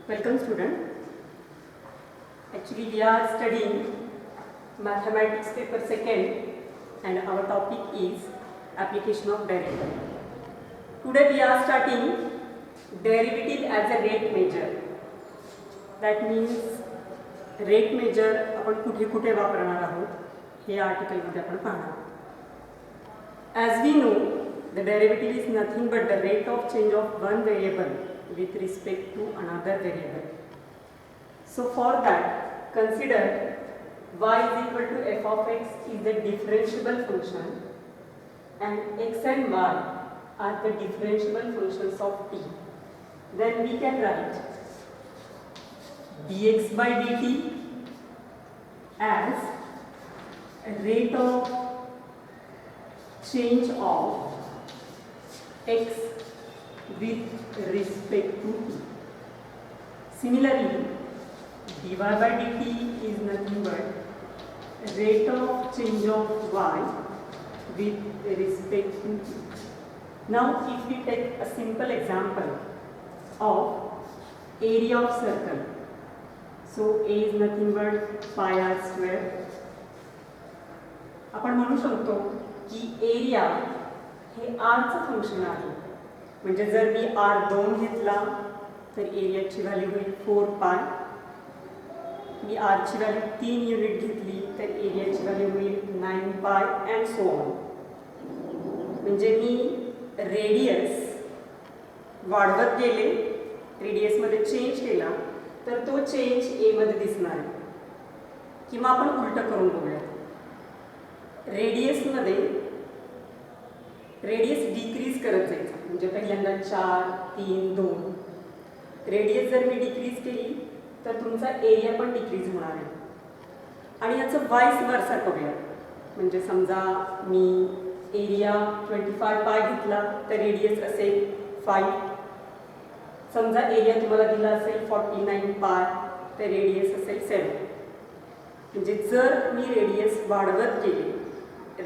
Welcome student. Actually we are studying mathematics paper second and our topic is application of derivative. Today we are starting derivative as a rate measure. That means rate measure आपण कुठे कुठे वापरणार आहोत हे article मध्ये आपण पाहणार. As we know, the derivative is nothing but the rate of change of one variable with respect to another variable. So for that, consider y is equal to f of x is the differentiable function and x and y are the differentiable functions of t. Then we can write dx by dt as a rate of change of x with respect to t. Similarly, dy by dt is nothing but rate of change of y with respect to t. Now, if we take a simple example of area of circle, so a is nothing but pi r square. आपण म्हणू शकतो की area हे आरचं function आहे. म्हणजे जर मी r2 घेतला तर एरियाची value होईल 4 पाय. मी आरची व्हॅल्यू 3 युनिट घेतली तर एरियाची व्हॅल्यू होईल 9 पाय अँड सो ऑन. म्हणजे मी रेडियस वाढवत गेले, रेडियसमध्ये चेंज केला तर तो चेंज ए मध्ये दिसणार आहे. किंवा आपण उलटं करून बघूया. रेडियसमध्ये रेडियस डिक्रीज करत जायचं. म्हणजे पहिल्यांदा 4, 3, 2. रेडियस जर मी डिक्रीज केली तर तुमचा एरिया पण डिक्रीज होणार आहे. आणि याचं वाईस वर्सा करूया. म्हणजे समजा मी एरिया 25 पाय घेतला तर रेडियस असेल 5. समजा एरिया तुम्हाला दिला असेल 49 पाय तर रेडियस असेल 7. म्हणजे जर मी रेडियस वाढवत गेले,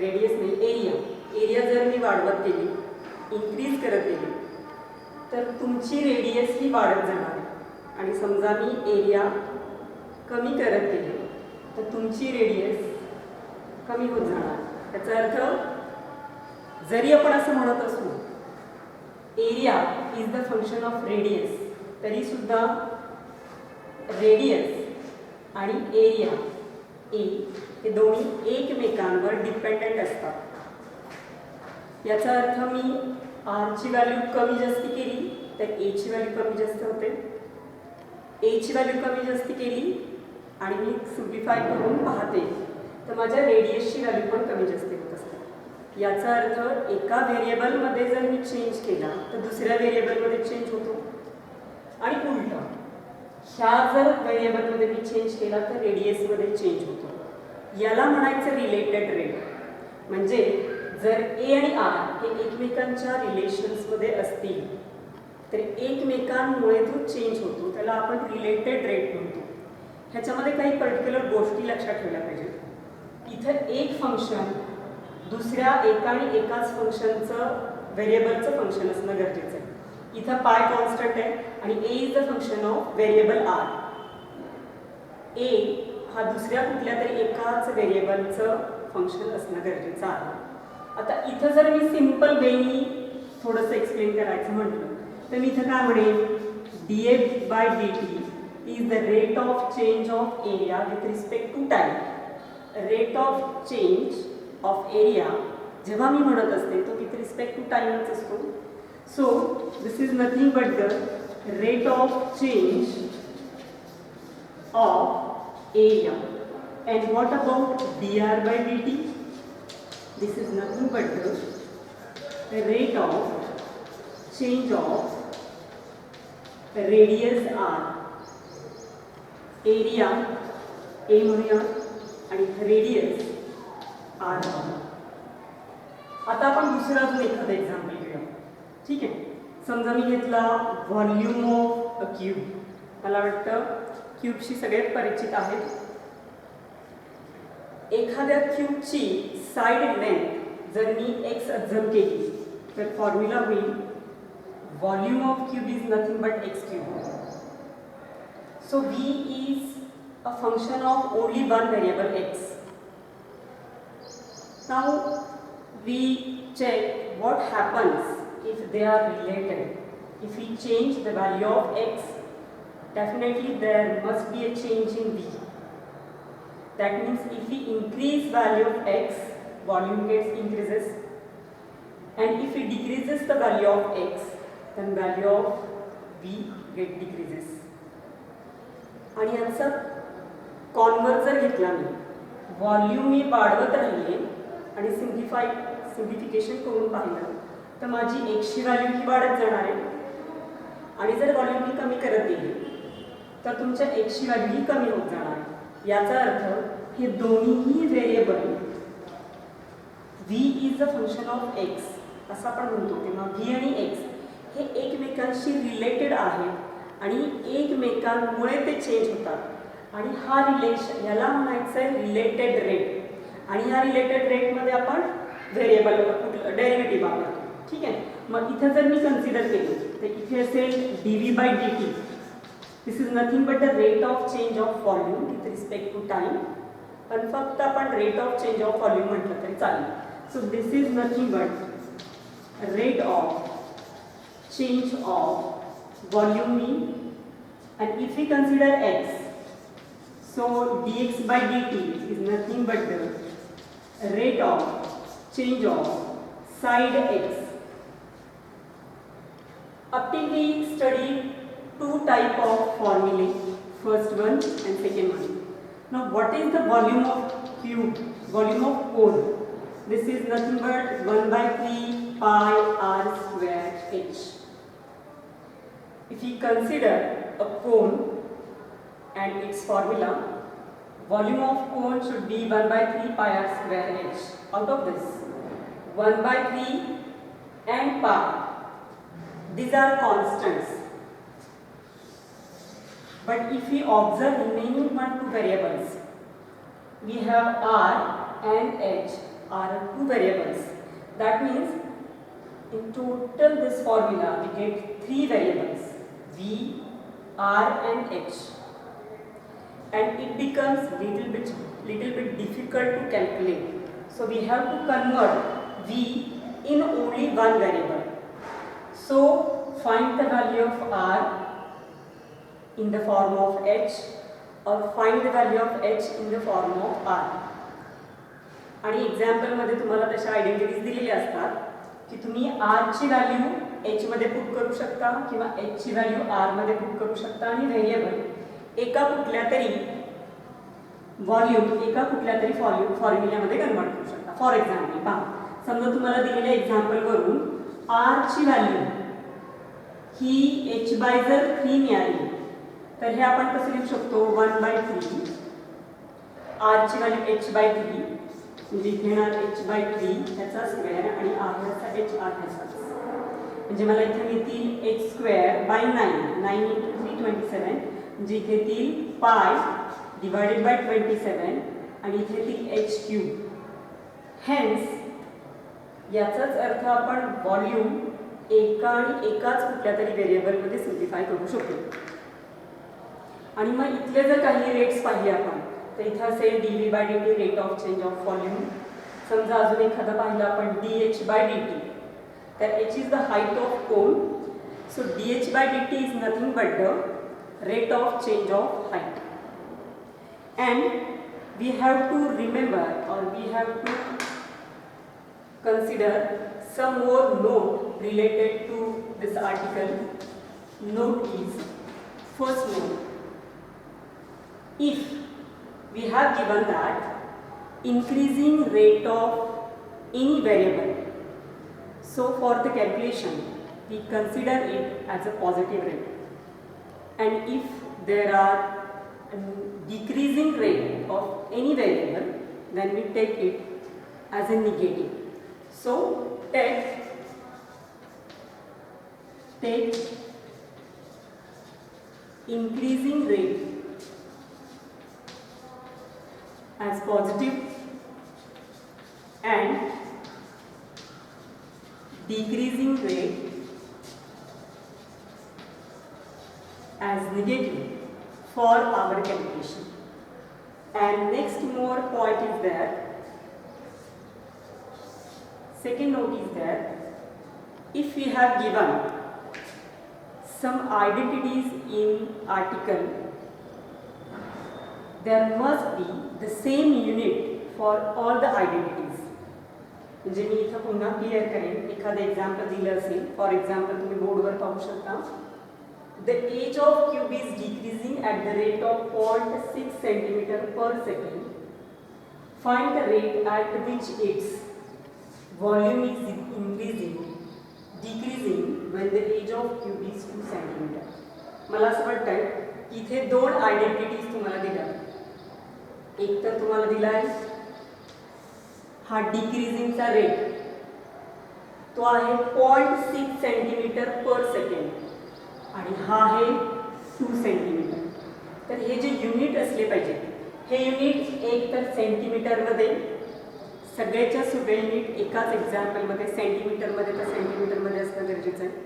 रेडियस नाही एरिया जर मी वाढवत गेली, इन्क्रीज करत गेली तर तुमची रेडियस ही वाढत जाणार. आणि समजा मी एरिया कमी करत गेले तर तुमची रेडियस कमी होत जाणार. याचा अर्थ जरी आपण असं म्हणत असू area is the function of radius, तरी सुद्धा रेडियस आणि एरिया ए हे दोन्ही एकमेकांवर डिपेंडंट असतात. याचा अर्थ मी आरची व्हॅल्यू कमी जास्ती केली तर एची व्हॅल्यू कमी जास्त होते. एची व्हॅल्यू कमी जास्ती केली आणि मी सिम्प्लिफाय करून पाहते तर माझ्या रेडियसची व्हॅल्यू पण कमी जास्त होत असते. याचा अर्थ एका व्हेरिएबलमध्ये जर मी चेंज केला तर दुसऱ्या व्हेरिएबलमध्ये चेंज होतो आणि उलट. ह्या जर व्हेरिएबलमध्ये मी चेंज केला तर रेडियसमध्ये चेंज होतो. याला म्हणायचं रिलेटेड रेट. म्हणजे जर ए आणि आर हे एकमेकांच्या रिलेशन्समध्ये असतील तर एकमेकांमुळे जो चेंज होतो त्याला आपण रिलेटेड रेट म्हणतो. ह्याच्यामध्ये काही पर्टिक्युलर गोष्टी लक्षात ठेवल्या पाहिजेत. इथं एक फंक्शन दुसऱ्या एका आणि एकाच फंक्शनचं व्हेरिएबलचं फंक्शन असणं गरजेचं आहे. इथं पाय कॉन्स्टंट आहे आणि A is the function of variable r. A हा दुसऱ्या कुठल्या तरी एकाच व्हेरिएबलचं फंक्शन असणं गरजेचं आहे. आता इथं जर मी सिम्पल वेनी थोडंसं एक्सप्लेन करायचं म्हटलं तर मी इथं काय म्हणेन D F by D T is the rate of change of area with respect to time. Rate of change of area जेव्हा मी म्हणत असते तो विथ रिस्पेक्ट टू टाईमच असतो. So this is nothing but the rate of change of area. And what about D R by D T? This is nothing but the rate of change of radius r. Area a म्हणूया आणि radius r. आता आपण दुसरा अजून एखादा example घेऊया. ठीक आहे. समजा मी घेतला व्हॉल्यूम ऑफ अ क्यूब. मला वाटतं क्यूबशी सगळ्यात परिचित आहेत. एखाद्या क्यूबची साइड लेंथ जर मी x अज्युम केली तर फॉर्म्युला होईल volume of cube is nothing but x cube. So v is a function of only one variable x. Now we check what happens if they are related. If we change the value of x, definitely there must be a change in v. That means if we increase value of x, volume gets increases, and if we decreases the value of x, then value of v get decreases. आणि यांचा converse जर घेतला मी, volume मी वाढवत राहिले आणि simplification करून पाहिलं तर माझी एक्सची व्हॅल्यू ही वाढत जाणार आहे, आणि जर व्हॉल्यूम मी कमी करत गेली तर तुमच्या एक्सची व्हॅल्यू ही कमी होत जाणार आहे. याचा अर्थ हे दोन्हीही variable v is a function of x असं आपण म्हणतो, तेव्हा v आणि x हे एकमेकांशी रिलेटेड आहेत आणि एकमेकांमुळे ते चेंज होतात, आणि हा रिलेशन याला म्हणायचं आहे रिलेटेड रेट. आणि ह्या रिलेटेड रेटमध्ये आपण व्हेरिएबल कुठलं डेरिव्हेटिव्ह वापरतो. ठीक आहे. मग इथे जर मी कन्सिडर केलं तर इथे असेल dv/dt. This is nothing but the rate of change of volume with respect to time, पण फक्त आपण rate of change of volume म्हटलं तरी चालेल. So this is nothing but rate of change of volume mean, and if we consider x, so dx/dt is nothing but the rate of change of side x. Up till we studied two type of formulae, first one and second one. Now what is the volume of cube, volume of cone? This is nothing but 1/3 pi r square h. If we consider a cone and its formula, volume of cone should be 1/3 pi r square h. Out of this, 1/3 and pi, these are constants. But if we observe remaining two variables, we have r and h are two variables. That means in total this formula we get three variables, v, r and h, and it becomes little bit difficult to calculate. So we have to convert v in only one variable. So find the value of r in the form of h, or find the value of h in the form of r. आणि example मध्ये तुम्हाला तशा identities दिलेल्या असतात की तुम्ही r ची value h मध्ये पुट करू शकता किंवा h ची व्हॅल्यू r मध्ये पुट करू शकता, आणि व्हेरिएबल एका कुठल्या तरी व्हॉल्यूम एका कुठल्या तरी फॉर्म्युल्यामध्ये कन्वर्ट करू शकता. फॉर एक्झाम्पल पहा, समजा तुम्हाला दिलेल्या एक्झाम्पल वरून r ची व्हॅल्यू ही h/जर 3 मिळाली तर हे आपण कसं लिहू शकतो, 1/3 r ची व्हॅल्यू h/3 म्हणजे इथे येणार h/3 ह्याचा स्क्वेअर आणि r ह्याचा h r ह्याचा, म्हणजे मला इथे मिळतील h²/9, 9 × 3 27, म्हणजे इथे येतील पाय डिवायडेड बाय 27 आणि इथे येतील h³. हेन्स याचाच अर्थ आपण व्हॉल्यूम एका आणि एकाच कुठल्या तरी व्हेरिएबलमध्ये सिम्प्लिफाय करू शकतो. आणि मग इथले जर काही रेट्स पाहिले आपण तर इथे असेल dv/dt rate of change of volume. समजा अजून एखादा पाहिलं आपण dh/dt, तर h is the height of cone, so dh/dt is nothing but the rate of change of height. And we have to remember, or we have to consider some more note related to this article. Note is, first note, if we have given that increasing rate of any variable, so for the calculation we consider it as a positive rate, and if there are decreasing rate of any variable, then we take it as a negative. So take increasing rate as positive and decreasing rate as negative for our calculation. And next more point is that, second note is that if we have given some identities in article, there must be the same unit for all the identities. म्हणजे मी इथं पुन्हा clear करेन. एखादं example दिलं असेल, for example तुम्ही बोर्डवर पाहू शकता, the edge of cube is decreasing at the rate of 0.6 centimetre per second. Find the rate at which its volume is increasing decreasing when the age of cube is 2 centimetre. मला असं वाटतंय इथे दोन identities तुम्हाला दिल्या. एक तर तुम्हाला दिला आहे हा डिक्रीजिंगचा रेट, तो आहे 0.6 सेंटीमीटर पर सेकंड आणि हा आहे 2 सेंटीमीटर. तर हे जे युनिट असले पाहिजे, हे युनिट एक तर सेंटीमीटरमध्ये, सगळ्याच्या सगळे युनिट एकाच एक्झाम्पलमध्ये सेंटीमीटरमध्ये तर सेंटीमीटरमध्ये असणं गरजेचं आहे.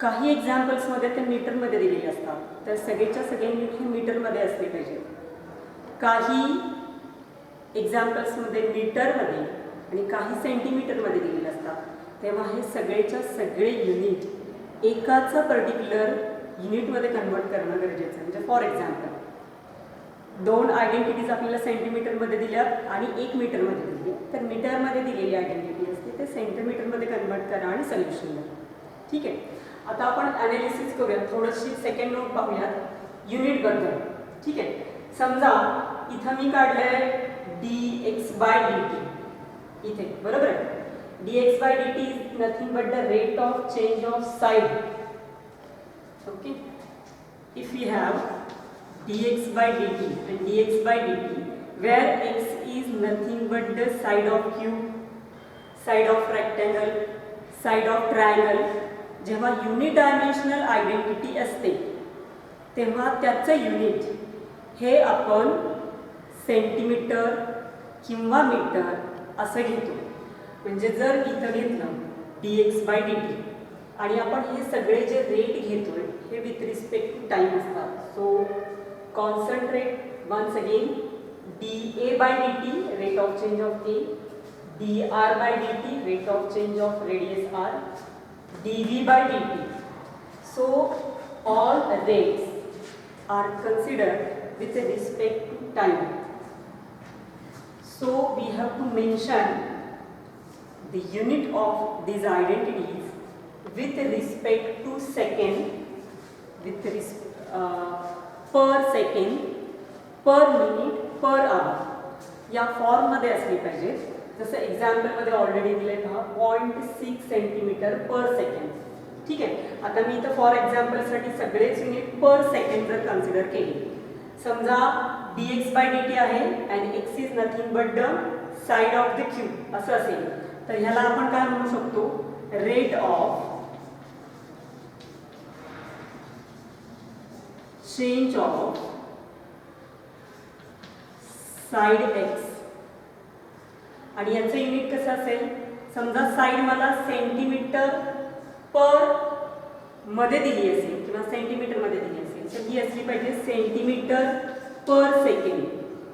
काही एक्झाम्पल्समध्ये ते मीटरमध्ये दिलेले असतात, तर सगळेच्या सगळे युनिट हे मीटरमध्ये असले पाहिजे. काही एक्झाम्पल्समध्ये मीटरमध्ये आणि काही सेंटीमीटरमध्ये दिलेले असतात, तेव्हा हे सगळेच्या सगळे युनिट एकाचा पर्टिक्युलर युनिटमध्ये कन्वर्ट करणं गरजेचं आहे. म्हणजे फॉर एक्झाम्पल दोन आयडेंटिटीज आपल्याला सेंटीमीटरमध्ये दिल्या आणि एक मीटरमध्ये दिली, तर मीटरमध्ये दिलेली आयडेंटिटी असते ते सेंटीमीटरमध्ये कन्वर्ट करा आणि सोल्युशन द्या. ठीक आहे. आता आपण ॲनालिसिस करूयात. थोडीशी सेकंड नोट पाहूयात युनिटबद्दल. ठीक आहे. समजा इथं मी काढलंय dx/dt इथे, बरोबर आहे. dx/dt is nothing but the rate of change of side. Okay. If we have dx/dt and dx/dt where x is nothing but the side of cube, side of rectangle, side of triangle. जेव्हा unit dimensional identity असते तेव्हा त्याचं unit हे आपण centimetre किंवा metre असं घेतो. म्हणजे जर इथं घेतलं dx/dt आणि आपण हे सगळे जे रेट घेतोय हे विथ रिस्पेक्ट टू टाइम असतात. So concentrate once again dA/dt rate of change of A, dr/dt rate of change of radius r, dv/dt. So all rates are considered with respect to time. So we have to mention the unit of these identities with respect to second, with per second, per minute, per hour या फॉर्ममध्ये असली पाहिजे. जसं एक्झाम्पलमध्ये already दिले पहा 0.6 centimetre per second. ठीक आहे. आता मी इथं फॉर एक्झाम्पलसाठी सगळेच युनिट पर सेकंड जर कन्सिडर केली, समजा dx/dt आहे and x is nothing but the side of the cube असं असेल, तर ह्याला आपण काय म्हणू शकतो, rate of change of side x. आणि याचं युनिट कसं असेल, समजा साइड मला सेंटीमीटर पर मध्ये दिली असेल किंवा सेंटीमीटर मध्ये दिली असेल, तर ही असली पाहिजे सेंटीमीटर पर सेकंड.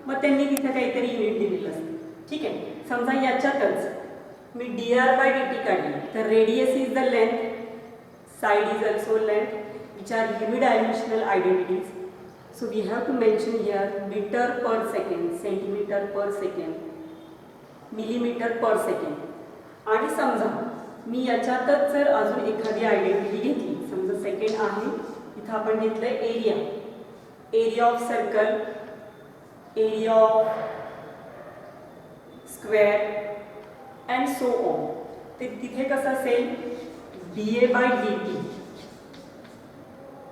मग त्यांनी तिथे काहीतरी युनिट दिलेलं असते. ठीक आहे. समजा याच्यातच मी dr/dt काढली, तर radius is the length, side is also length, which are unidimensional identities. So we have to mention here metre per second, centimetre per second, millimetre per second. आणि समजा मी याच्यातच जर अजून एखादी आयडेंटिटी घेतली, समजा सेकंड आहे, इथं आपण घेतलं area, area of circle, area of square and so on. ते तिथे कसं असेल dA/dt.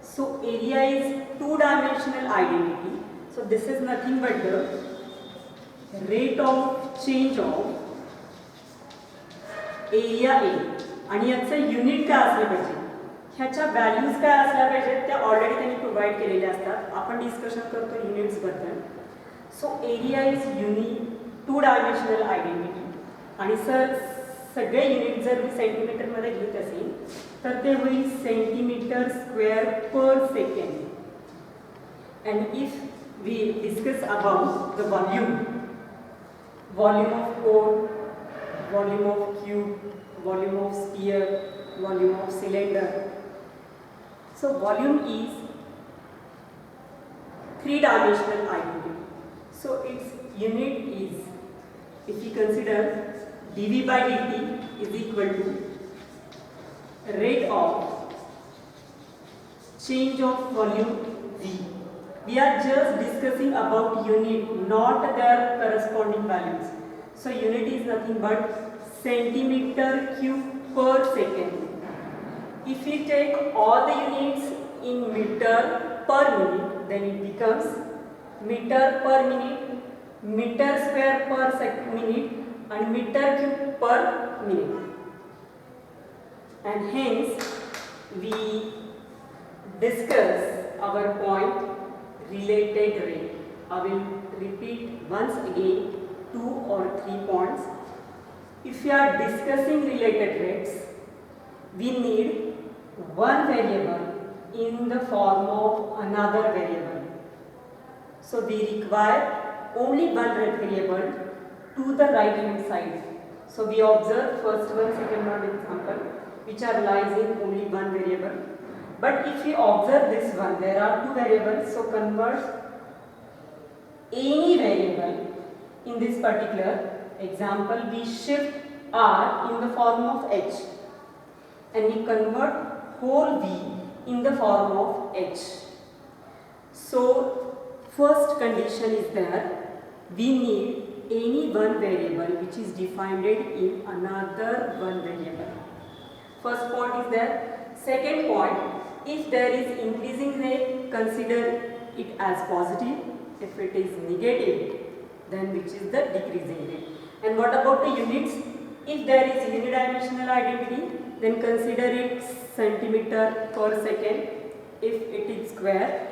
So area is 2 dimensional identity. So this is nothing but the rate of change of area A. आणि याचं युनिट काय असलं पाहिजे, ह्याच्या व्हॅल्यूज काय असल्या पाहिजेत त्या ऑलरेडी त्यांनी प्रोव्हाइड केलेल्या असतात. आपण डिस्कशन करतो युनिट्सबद्दल. So area is unit 2 dimensional identity. आणि सर सगळे युनिट जर मी सेंटीमीटरमध्ये घेत असेल तर ते होईल centimetre square per second. And if we discuss about the volume of cone, volume of cube, volume of sphere, volume of cylinder. So volume is three-dimensional identity. So its unit is, if we consider dV by dt is equal to rate of change of volume V. We are just discussing about unit, not their corresponding values. So unit is nothing but centimeter cube per second. If we take all the units in meter per minute, then it becomes meter per minute, meter square per minute, and meter cube per minute. And hence we discuss our point related rate. I will repeat once again 2 or 3 points. If we are discussing related rates, we need one variable in the form of another variable. So we require only one variable to the right hand side. So we observe first one, second one example, which are lies in only one variable. But if we observe this one, there are two variables, so convert any variable in this particular example. We shift r in the form of h and we convert whole v in the form of h. So first condition is there, we need any one variable which is defined in another one variable. First point is there. Second point, if there is increasing rate, consider it as positive. If it is negative, then which is the decreasing rate. And what about the units? If there is unidimensional identity, then consider it centimeter per second. If it is square,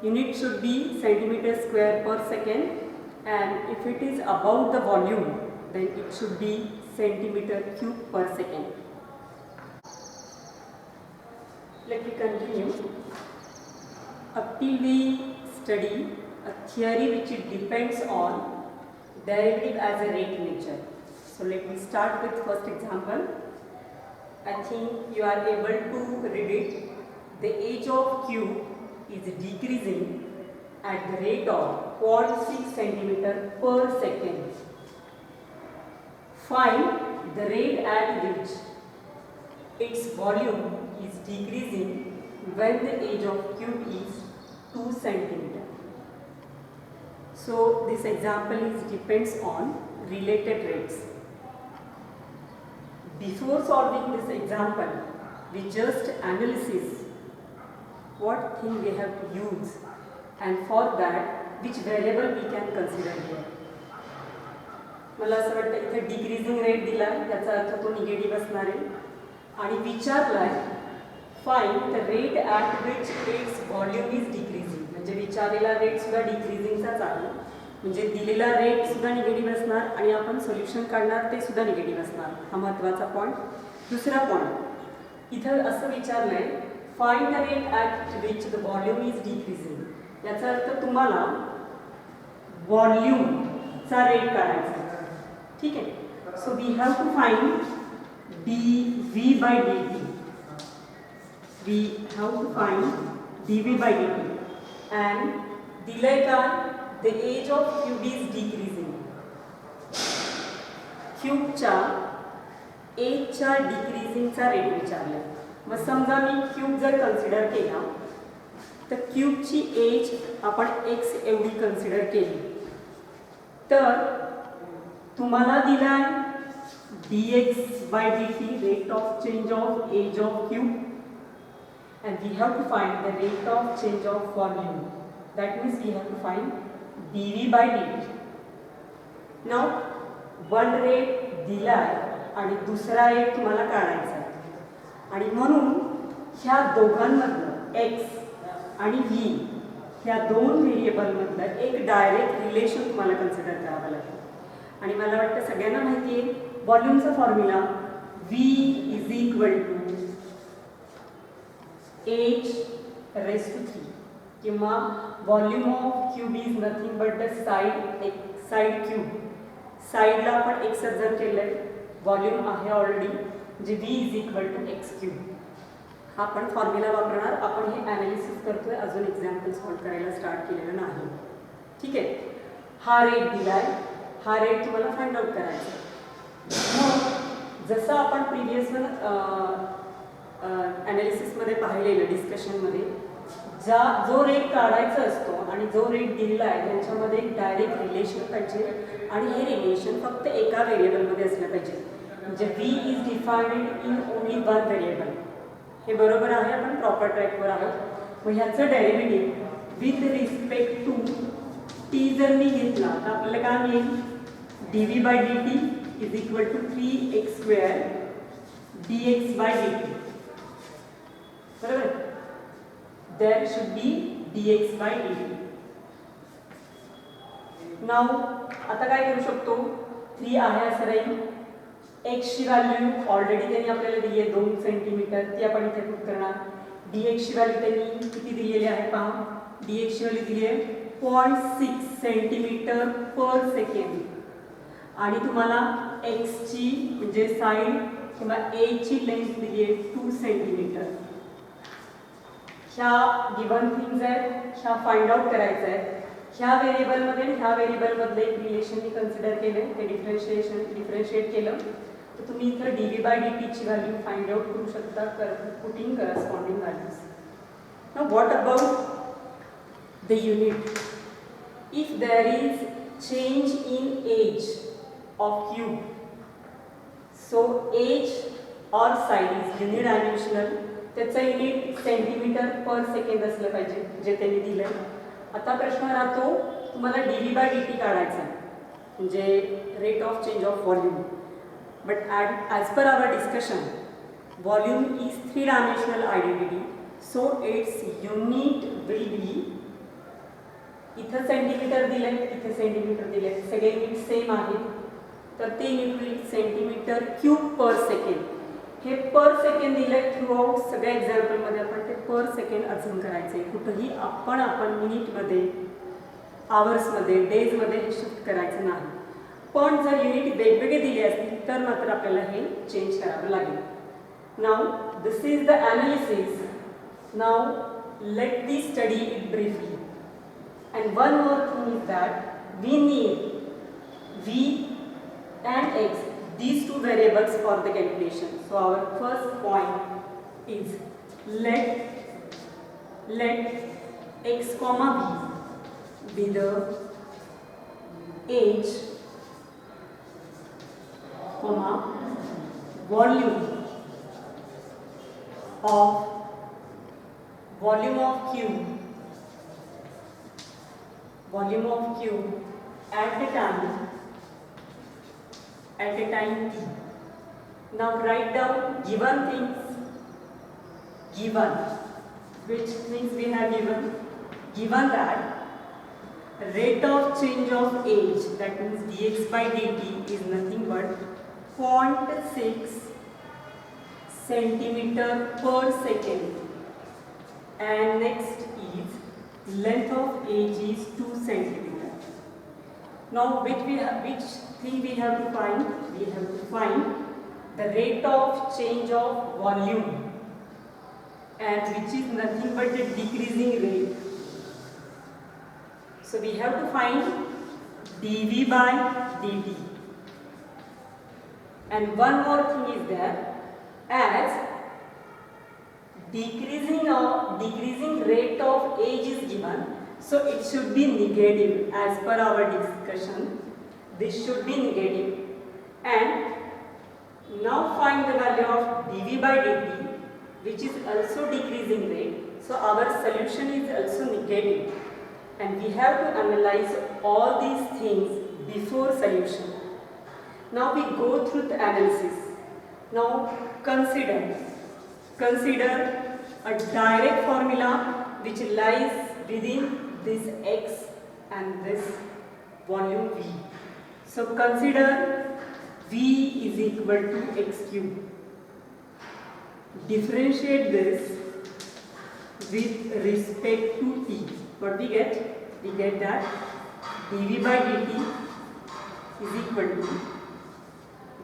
unit should be centimeter square per second. And if it is above the volume, then it should be centimeter cube per second. Let me continue. Up till we study a theory which it depends on derivative as a rate nature. So let me start with first example. I think you are able to read it. The age of cube is decreasing at the rate of 0.6 centimeter per second. Find the rate at which its volume is decreasing when the age of cube is 2 centimeter. So this example depends on related rates. Before solving this example, we just analysis what thing we have to use, and for that which variable we can consider here. मला असं वाटतं इथे decreasing rate दिला, त्याचा अर्थ तो negative असणार आहे. आणि विचारलाय find the rate at which its volume is decreasing. म्हणजे विचारलेला रेट सुद्धा डिक्रीजिंगचाच आहे, म्हणजे दिलेला रेट सुद्धा निगेटिव्ह असणार आणि आपण सोल्युशन काढणार ते सुद्धा निगेटिव्ह असणार. हा महत्त्वाचा पॉईंट. दुसरा पॉईंट इथं असं विचारलंय find the rate at which the volume is decreasing. याचा अर्थ तुम्हाला व्हॉल्यूमचा रेट काढायचा. ठीक आहे. So we have to find dV by dt. We have to find dV by dt. And दिलंय का the age of cube is decreasing. क्यूबच्या एजच्या डिक्रीजिंगचा रेट विचारलाय. मग समजा मी क्यूब जर कन्सिडर केला तर क्यूबची एज आपण x एवढी कन्सिडर केली तर तुम्हाला दिलाय dx by dt, rate of change of age of cube, and we have to find the rate of change of volume. That means we have to find dV by dt. Now one rate दिलाय आणि दुसरा एक तुम्हाला काढायचा आहे आणि म्हणून ह्या दोघांमधलं x आणि v ह्या दोन व्हेरिएबलमधलं एक डायरेक्ट रिलेशन तुम्हाला कन्सिडर करावं लागेल. आणि मला वाटतं सगळ्यांना माहिती आहे व्हॉल्यूमचा formula V is equal to h raised to 3. किंवा volume of cube is nothing but the side cube. साईडला आपण एक्सच जर केलंय, व्हॉल्यूम आहे ऑलरेडी, जे v is equal to x cube. हा आपण फॉर्म्युला वापरणार. आपण हे ॲनालिसिस करतोय, अजून एक्झाम्पल सॉल्व्ह करायला स्टार्ट केलेलं नाही. ठीक आहे. हा रेट दिलाय, हा रेट तुम्हाला फाइंड आउट करायचा. मग जसं आपण प्रिव्हियस ॲनालिसिसमध्ये पाहिलेलं डिस्कशनमध्ये, जो रेट काढायचा असतो आणि जो रेट दिलेला आहे त्यांच्यामध्ये एक डायरेक्ट रिलेशन पाहिजे आणि हे रिलेशन फक्त एका व्हेरिएबलमध्ये असलं पाहिजे. म्हणजे v is defined in only one variable. हे बरोबर आहे, आपण प्रॉपर ट्रॅकवर आहोत. मग ह्याचं derivative with respect to T जर मी घेतला तर आपल्याला काय मिळेल, dv by dt is equal to 3x² dx by dt. बरोबर, there should be dx by dt. नाव आता काय करू शकतो, 3 आहे असं राहील. x ची व्हॅल्यू ऑलरेडी त्यांनी आपल्याला दिली आहे 2 सेंटीमीटर, ती आपण इथे पुट करणार. dx ची व्हॅल्यू त्यांनी किती दिलेली आहे पहा, dx ची व्हॅल्यू दिली आहे 0.6 सेंटीमीटर पर सेकंड. आणि तुम्हाला x ची म्हणजे साईड किंवा a ची लेंथ दिली आहे 2 सेंटीमीटर. ह्या गिवन थिंग्स आहेत, ह्या फाइंड आउट करायचं आहे. ह्या व्हेरिएबलमध्ये ह्या व्हेरिएबलमधलं एक रिलेशन मी कन्सिडर केले, ते डिफरन्शिएट केलं, तर तुम्ही इथं dv बाय dt ची व्हॅल्यू फाइंड आउट करू शकता putting corresponding values. Now what about the unit. If there is change in edge of cube, so edge or side is unidimensional, त्याचं युनिट सेंटीमीटर पर सेकंड असलं पाहिजे जे त्यांनी दिलं आहे. आता प्रश्न राहतो तुम्हाला dv बाय dt काढायचा आहे, म्हणजे rate of change of volume. But as per hour discussion, volume is 3 dimensional identity, so it's unit will be, इथं सेंटीमीटर दिलं आहे, इथे सेंटीमीटर दिले आहे, सगळे युनिट सेम आहेत, तर ते युनिट विल सेंटीमीटर क्यूब पर सेकंड. हे पर सेकंड दिले थ्रू आउट सगळ्या एक्झाम्पलमध्ये आपण ते पर सेकंड अजून करायचं आहे. कुठंही आपण मिनिटमध्ये, आवर्समध्ये, डेजमध्ये हे शिफ्ट करायचं नाही. पण जर युनिट वेगवेगळे दिले असतील तर मात्र आपल्याला हे चेंज करावं लागेल. Now this is the analysis. Now let the study it briefly. And one more thing is that we need v and x, these two variables for the calculation. So our first point is let x comma b be the age comma volume of cube at the time t. Now write down given things, which things we have given that rate of change of age, that means dx by dt is nothing but 0.6 centimeter per second, and next is length of age is 2 centimeter. Now which thing we have to find? We have to find the rate of change of volume, and which is nothing but the decreasing rate. So we have to find dv by dt. And one more thing is there, as decreasing rate of age is given, so it should be negative. As per our discussion, this should be negative. And now find the value of dv by dt, which is also decreasing rate, so our solution is also negative, and we have to analyze all these things before solution. Now we go through the analysis. Now consider a direct formula which lies within this x and this volume v. So consider v is equal to x cube. Differentiate this. with respect to t. What we get? We get that dv by dt is equal to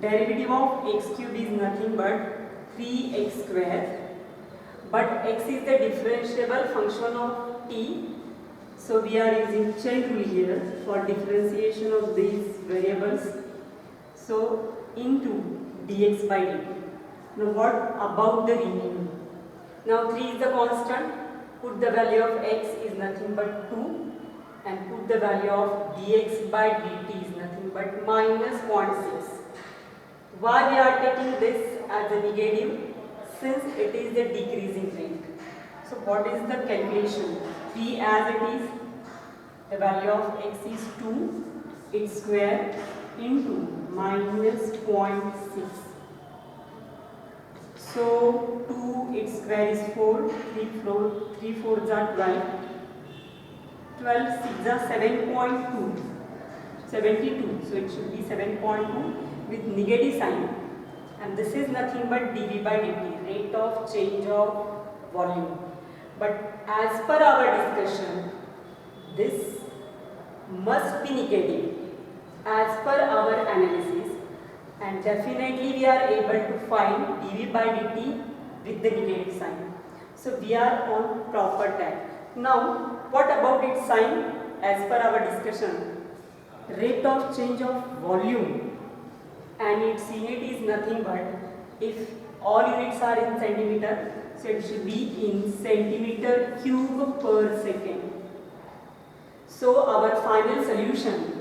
derivative of x cube is nothing but 3x square, but x is the differentiable function of t, so we are using chain rule here for differentiation of these variables. So into dx by dt. Now what about the remaining? Now 3 is the constant, put the value of x is nothing but 2 and put the value of dx by dt is nothing but minus 0.6. Why we are taking this as a negative? Since it is the decreasing rate. So what is the calculation? 3 as it is, the value of x is 2, its square into minus 0.6. So 2 its square is 4, 3 4s are 12, 12 6 are 7.2, 72, so it should be 7.2 with negative sign, and this is nothing but dv by dt, rate of change of volume. But as per our discussion, this must be negative as per our analysis, and definitely we are able to find dv by dt with the negative sign. So we are on proper track. Now what about its sign? As per our discussion, rate of change of volume and its unit is nothing but, if all units are in centimeter, so it should be in centimeter cube per second. So our final solution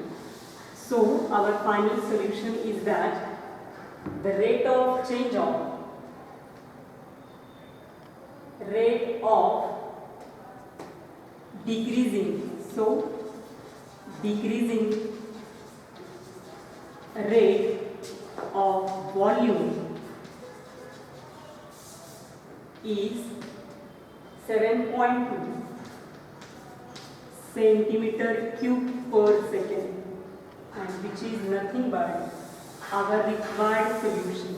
is that the rate of decreasing, so decreasing rate of volume is 7.2 centimeter cube per second, and which is nothing but our required solution.